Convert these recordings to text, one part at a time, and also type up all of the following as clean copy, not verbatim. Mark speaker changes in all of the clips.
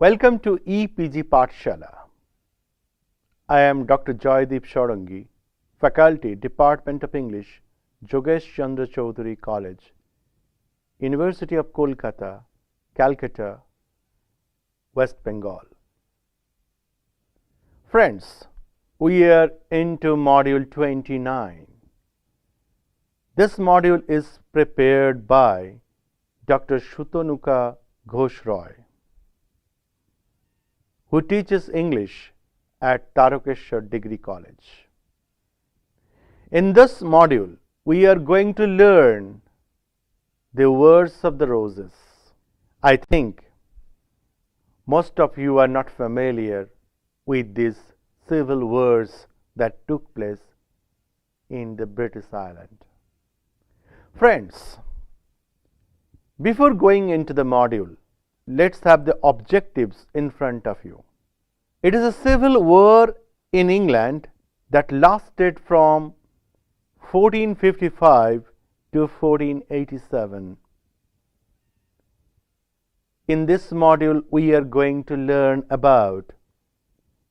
Speaker 1: Welcome to EPG Pathshala. I am Dr. Joydeep Shorangi, Faculty, Department of English, Jogesh Chandra Chaudhary College, University of Kolkata, Calcutta, West Bengal. Friends, we are into Module 29. This module is prepared by Dr. Shutonuka Ghosh Roy, who teaches English at Tarakeshwar Degree College. In this module, we are going to learn the Wars of the Roses. I think most of you are not familiar with these civil wars that took place in the British Island. Friends, before going into the module, let's have the objectives in front of you. It is a civil war in England that lasted from 1455 to 1487. In this module, we are going to learn about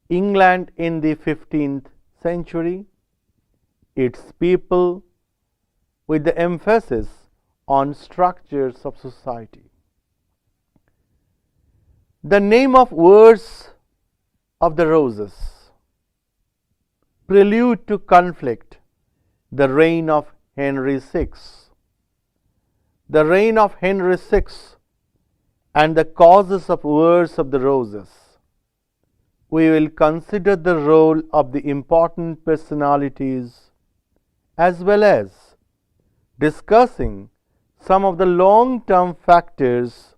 Speaker 1: England in the 15th century, its people, with the emphasis on structures of society. The name of Wars of the Roses, prelude to conflict, the reign of Henry VI. The reign of Henry VI and the causes of Wars of the Roses. We will consider the role of the important personalities as well as discussing some of the long-term factors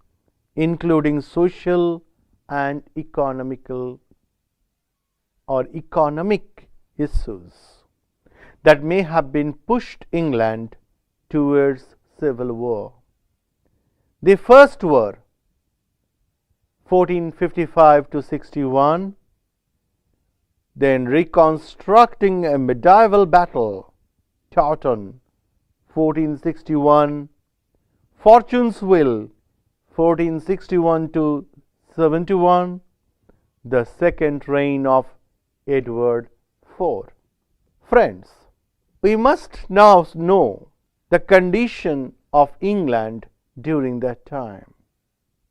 Speaker 1: including social and economic issues that may have been pushed England towards civil war. The first war, 1455 to 61, then reconstructing a medieval battle, Towton, 1461, Fortune's Will, 1461 to 71, the second reign of Edward IV. Friends, we must now know the condition of England during that time,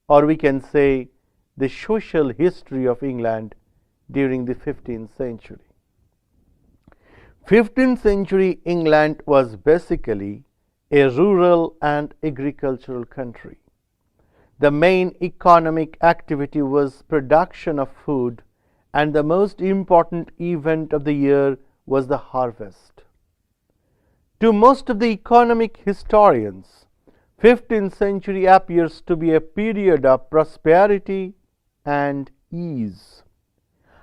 Speaker 1: or we can say the social history of England during the 15th century. 15th century England was basically a rural and agricultural country. The main economic activity was production of food, and the most important event of the year was the harvest. To most of the economic historians, 15th century appears to be a period of prosperity and ease.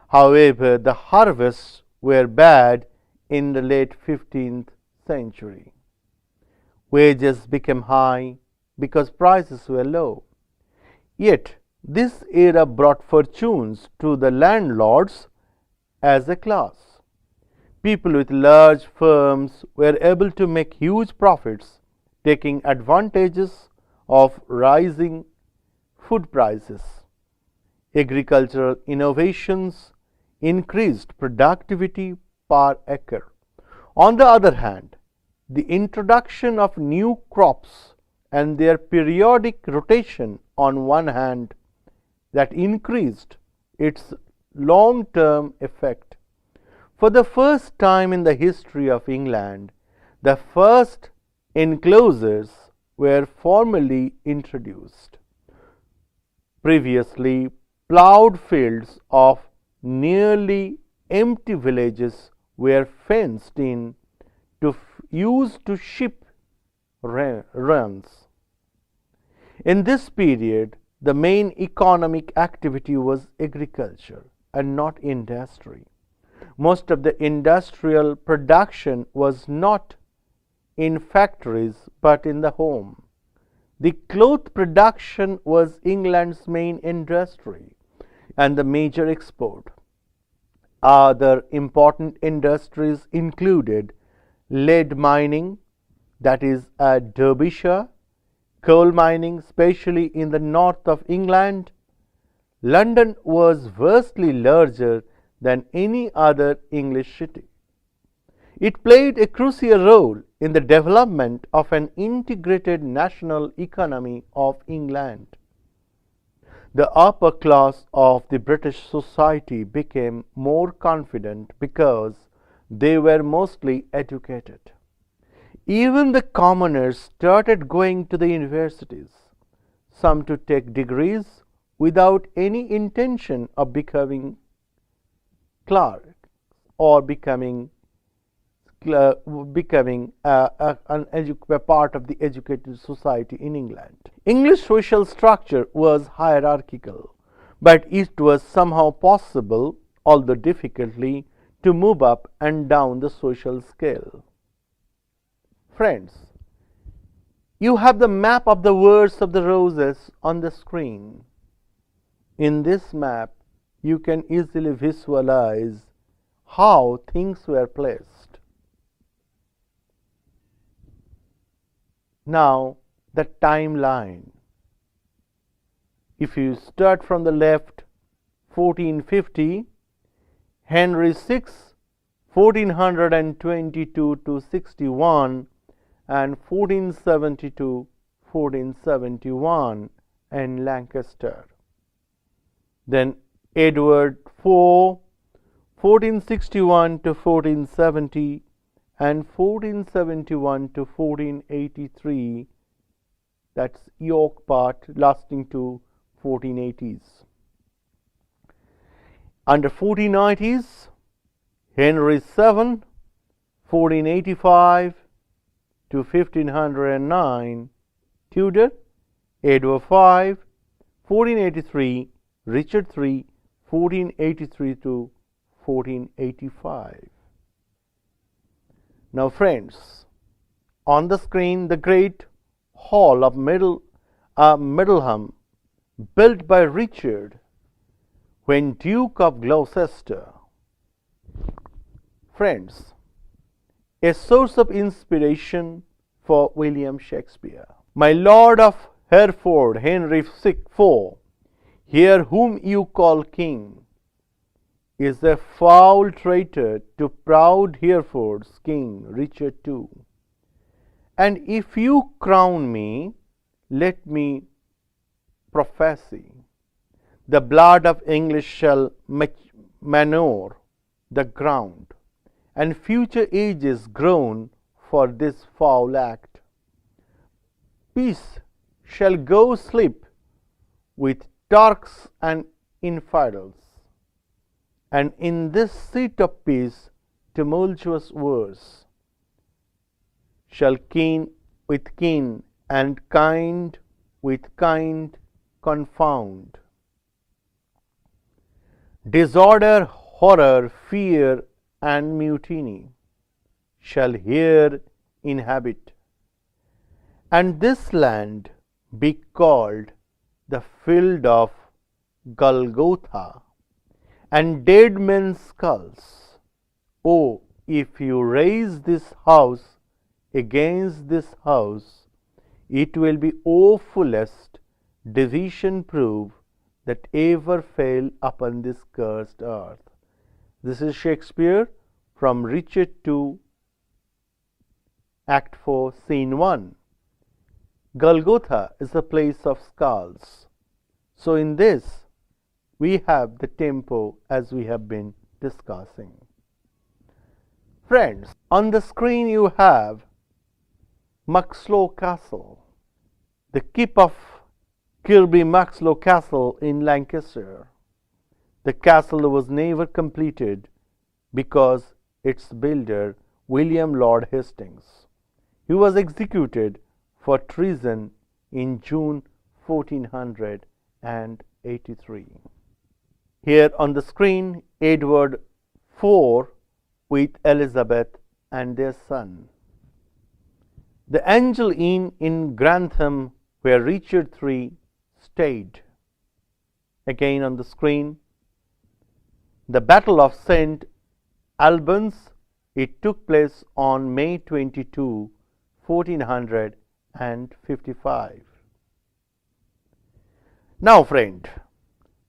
Speaker 1: However, the harvests were bad in the late 15th century. Wages became high because prices were low. Yet, this era brought fortunes to the landlords as a class. People with large firms were able to make huge profits, taking advantages of rising food prices. Agricultural innovations increased productivity per acre. On the other hand, the introduction of new crops and their periodic rotation on one hand that increased its long-term effect. For the first time in the history of England, the first enclosures were formally introduced. Previously, ploughed fields of nearly empty villages were fenced in to use to sheep runs. In this period, the main economic activity was agriculture and not industry. Most of the industrial production was not in factories but in the home. The cloth production was England's main industry and the major export. Other important industries included lead mining, that is at Derbyshire, coal mining, especially in the north of England, London was vastly larger than any other English city. It played a crucial role in the development of an integrated national economy of England. The upper class of the British society became more confident because they were mostly educated. Even the commoners started going to the universities, some to take degrees without any intention of becoming clerks or becoming a part of the educated society in England. English social structure was hierarchical, but it was somehow possible, although difficultly, to move up and down the social scale. Friends, you have the map of the Wars of the Roses on the screen. In this map, you can easily visualize how things were placed. Now, the timeline. If you start from the left, 1450, Henry VI, 1422 to 61, and 1472, 1471 in Lancaster. Then Edward IV, 1461 to 1470, and 1471 to 1483, that's York part, lasting to 1480s. Under 1490s, Henry VII, 1485 to 1509, Tudor, Edward V, 1483, Richard III, 1483 to 1485. Now friends, on the screen the great hall of Middleham, built by Richard when Duke of Gloucester. Friends, a source of inspiration for William Shakespeare. My Lord of Hereford, Henry IV, here whom you call king, is a foul traitor to proud Hereford's king, Richard II. And if you crown me, let me prophesy, the blood of English shall manure the ground, and future ages groan for this foul act. Peace shall go sleep with Turks and infidels, and in this seat of peace tumultuous wars shall keen with keen and kind with kind confound. Disorder, horror, fear, and mutiny shall here inhabit, and this land be called the field of Golgotha, and dead men's skulls. Oh, if you raise this house against this house, it will be awfulest division proof that ever fell upon this cursed earth. This is Shakespeare from Richard II, Act 4, Scene 1. Golgotha is a place of skulls. So in this, we have the tempo as we have been discussing. Friends, on the screen you have Muxloe Castle, the keep of Kirby Muxloe Castle in Lancashire. The castle was never completed because its builder, William Lord Hastings, he was executed for treason in June 1483. Here on the screen, Edward IV with Elizabeth and their son. The Angel Inn in Grantham, where Richard III stayed. Again on the screen, the Battle of St. Albans, it took place on May 22, 1455. Now friend,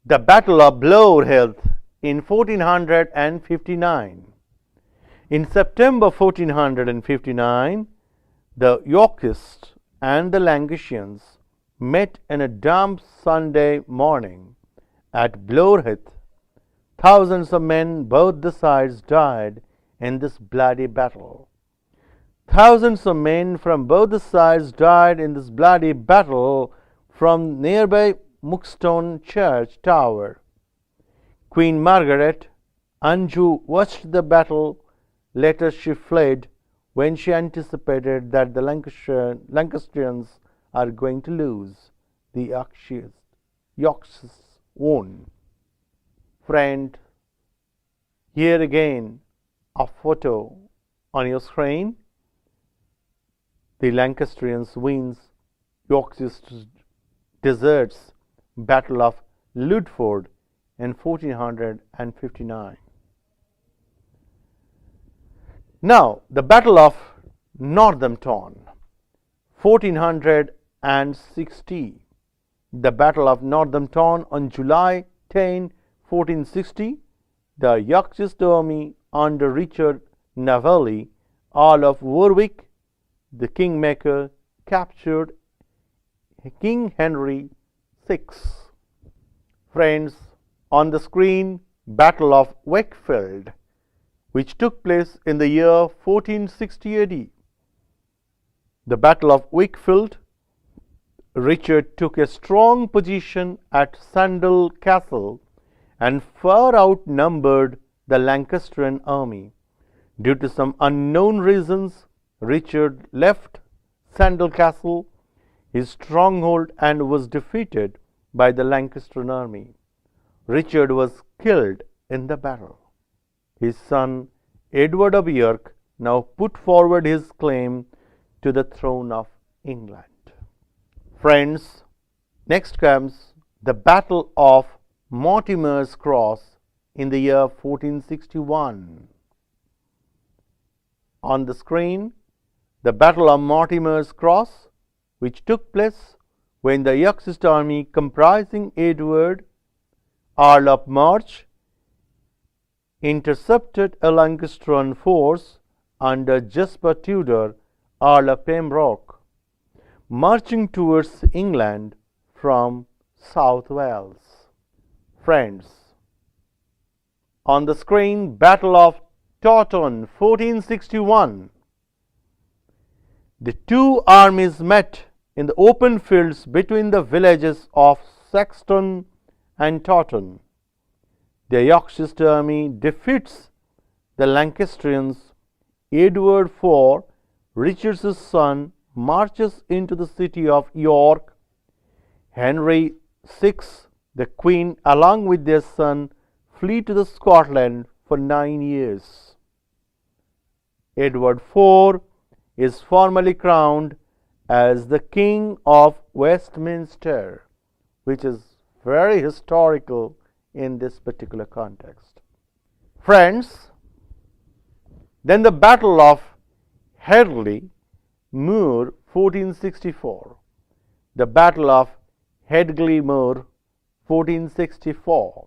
Speaker 1: The Battle of Bloreheath in 1459. In September 1459, the Yorkists and the Lancashires met in a damp Sunday morning at Bloreheath. Thousands of men, both the sides, died in this bloody battle. Thousands of men from both the sides died in this bloody battle from nearby Muxloe Church Tower. Queen Margaret Anjou watched the battle. Later she fled when she anticipated that the Lancastrians are going to lose. The Yorkists won. Friend, here again a photo on your screen. The Lancastrians wins Yorkists deserts Battle of Ludford in 1459. Now the Battle of Northampton, 1460. The Battle of Northampton on July 10, 1460. The Yorkist army under Richard Navelli, Earl of Warwick, the Kingmaker, captured King Henry VI. Friends, on the screen, Battle of Wakefield, which took place in the year 1460 AD. The Battle of Wakefield, Richard took a strong position at Sandal Castle and far outnumbered the Lancastrian army. Due to some unknown reasons, Richard left Sandal Castle, his stronghold, and was defeated by the Lancastrian army. Richard was killed in the battle. His son Edward of York now put forward his claim to the throne of England. Friends, next comes the Battle of Mortimer's Cross in the year 1461. On the screen, the Battle of Mortimer's Cross, which took place when the Yorkist army comprising Edward, Earl of March, intercepted a Lancastrian force under Jasper Tudor, Earl of Pembroke, marching towards England from South Wales. Friends, on the screen, Battle of Towton, 1461. The two armies met in the open fields between the villages of Saxton and Towton. The Yorkist army defeats the Lancastrians. Edward IV, Richard's son, marches into the city of York. Henry VI, the Queen, along with their son, flee to the Scotland for 9 years. Edward IV is formally crowned as the King of Westminster, which is very historical in this particular context. Friends, then the Battle of Hedgeley, Moor, 1464. The Battle of Hedgeley, Moor, 1464.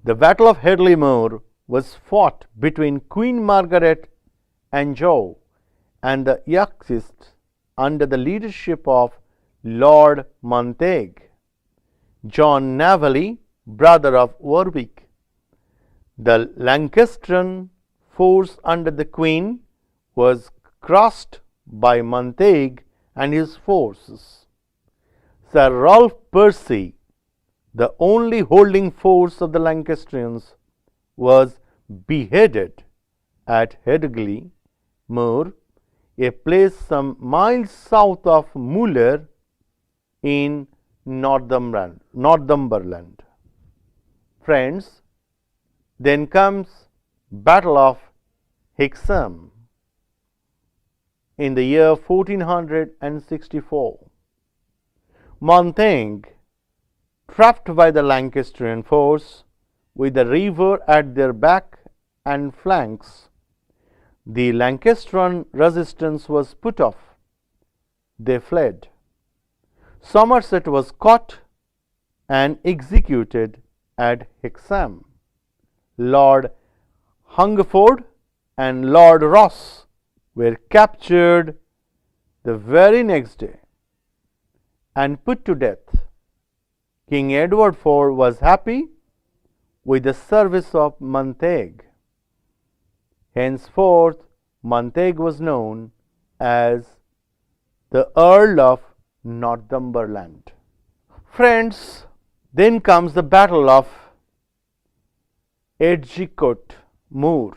Speaker 1: The Battle of Hedgeley Moor was fought between Queen Margaret Anjou and the Yorkists under the leadership of Lord Montague. John Navelli, brother of Warwick. The Lancastrian force under the Queen was crushed by Montague and his forces. Sir Ralph Percy, the only holding force of the Lancastrians, was beheaded at Hedgeley Moor, a place some miles south of Moor in Northumberland. Friends, then comes Battle of Hexam in the year 1464. Montague, trapped by the Lancastrian force with the river at their back and flanks, the Lancastrian resistance was put off. They fled. Somerset was caught and executed at Hexam. Lord Hungerford and Lord Ross were captured the very next day and put to death. King Edward IV was happy with the service of Montague. Henceforth, Montague was known as the Earl of Northumberland. Friends, then comes the Battle of Edgecote Moor.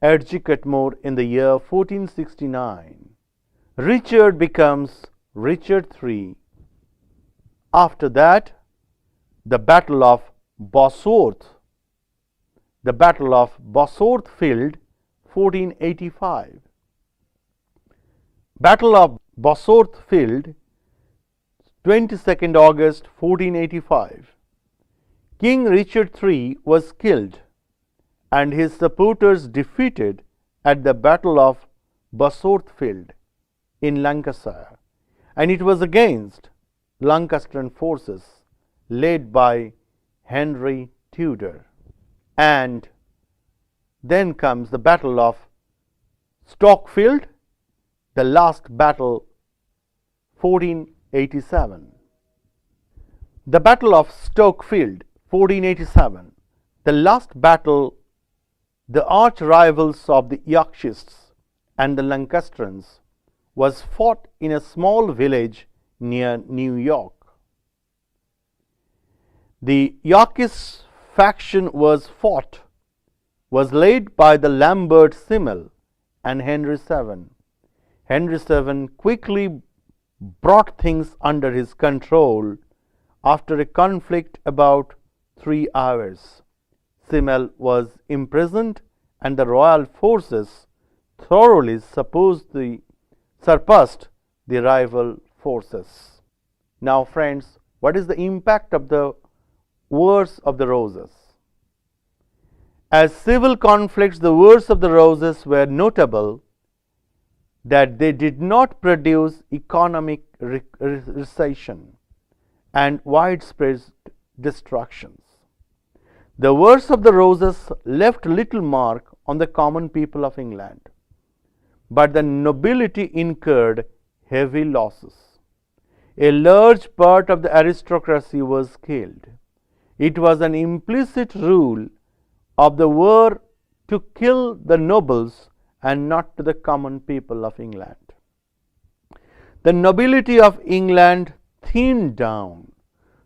Speaker 1: Edgecote Moor in the year 1469. Richard becomes Richard III. After that, the Battle of Bosworth. The Battle of Bosworth Field, 1485. Battle of Bosworth Field, 22nd August 1485. King Richard III was killed and his supporters defeated at the Battle of Bosworth Field in Lancashire, and it was against Lancastrian forces led by Henry Tudor. And then comes the Battle of Stoke Field, the last battle, 1487. The Battle of Stoke Field, 1487, the last battle. The arch rivals of the Yorkists and the Lancastrians was fought in a small village near New York. The Yorkist faction was led by the Lambert Simnel and Henry VII. Henry VII quickly brought things under his control after a conflict about 3 hours. Simnel was imprisoned and the royal forces thoroughly surpassed the rival forces. Now friends, what is the impact of the Wars of the Roses? As civil conflicts, the Wars of the Roses were notable that they did not produce economic recession and widespread destructions. The Wars of the Roses left little mark on the common people of England, but the nobility incurred heavy losses. A large part of the aristocracy was killed. It was an implicit rule of the war to kill the nobles and not to the common people of England. The nobility of England thinned down.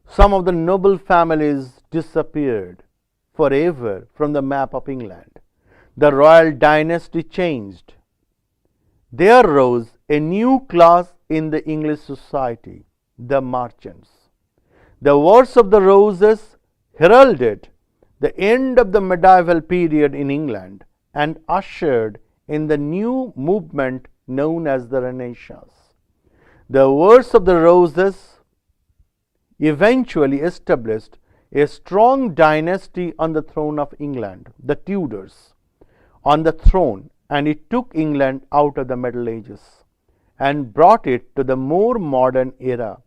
Speaker 1: Some of the noble families disappeared forever from the map of England. The royal dynasty changed. There rose a new class in the English society, the merchants. The Wars of the Roses heralded the end of the medieval period in England and ushered in the new movement known as the Renaissance. The Wars of the Roses eventually established a strong dynasty on the throne of England, the Tudors, on the throne, and it took England out of the Middle Ages and brought it to the more modern era.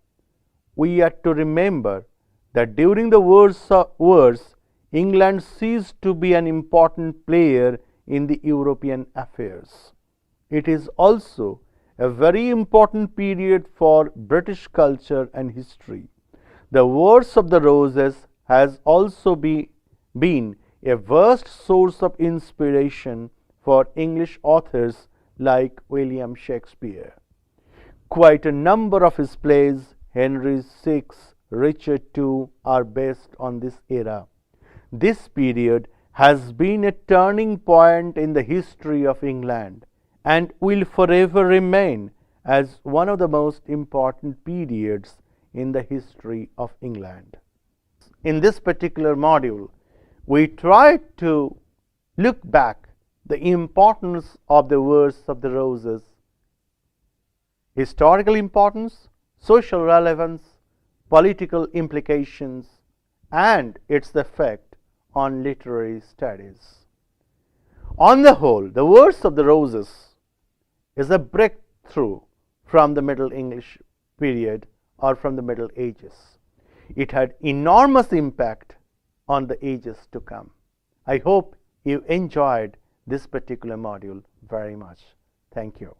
Speaker 1: We are to remember that during the wars, England ceased to be an important player in the European affairs. It is also a very important period for British culture and history. The Wars of the Roses has also been a vast source of inspiration for English authors like William Shakespeare. Quite a number of his plays, Henry VI, Richard II, are based on this era. This period has been a turning point in the history of England and will forever remain as one of the most important periods in the history of England. In this particular module, we tried to look back the importance of the Wars of the Roses, historical importance, social relevance, political implications, and its effect on literary studies. On the whole, the Wars of the Roses is a breakthrough from the Middle English period or from the Middle Ages. It had enormous impact on the ages to come. I hope you enjoyed this particular module very much. Thank you.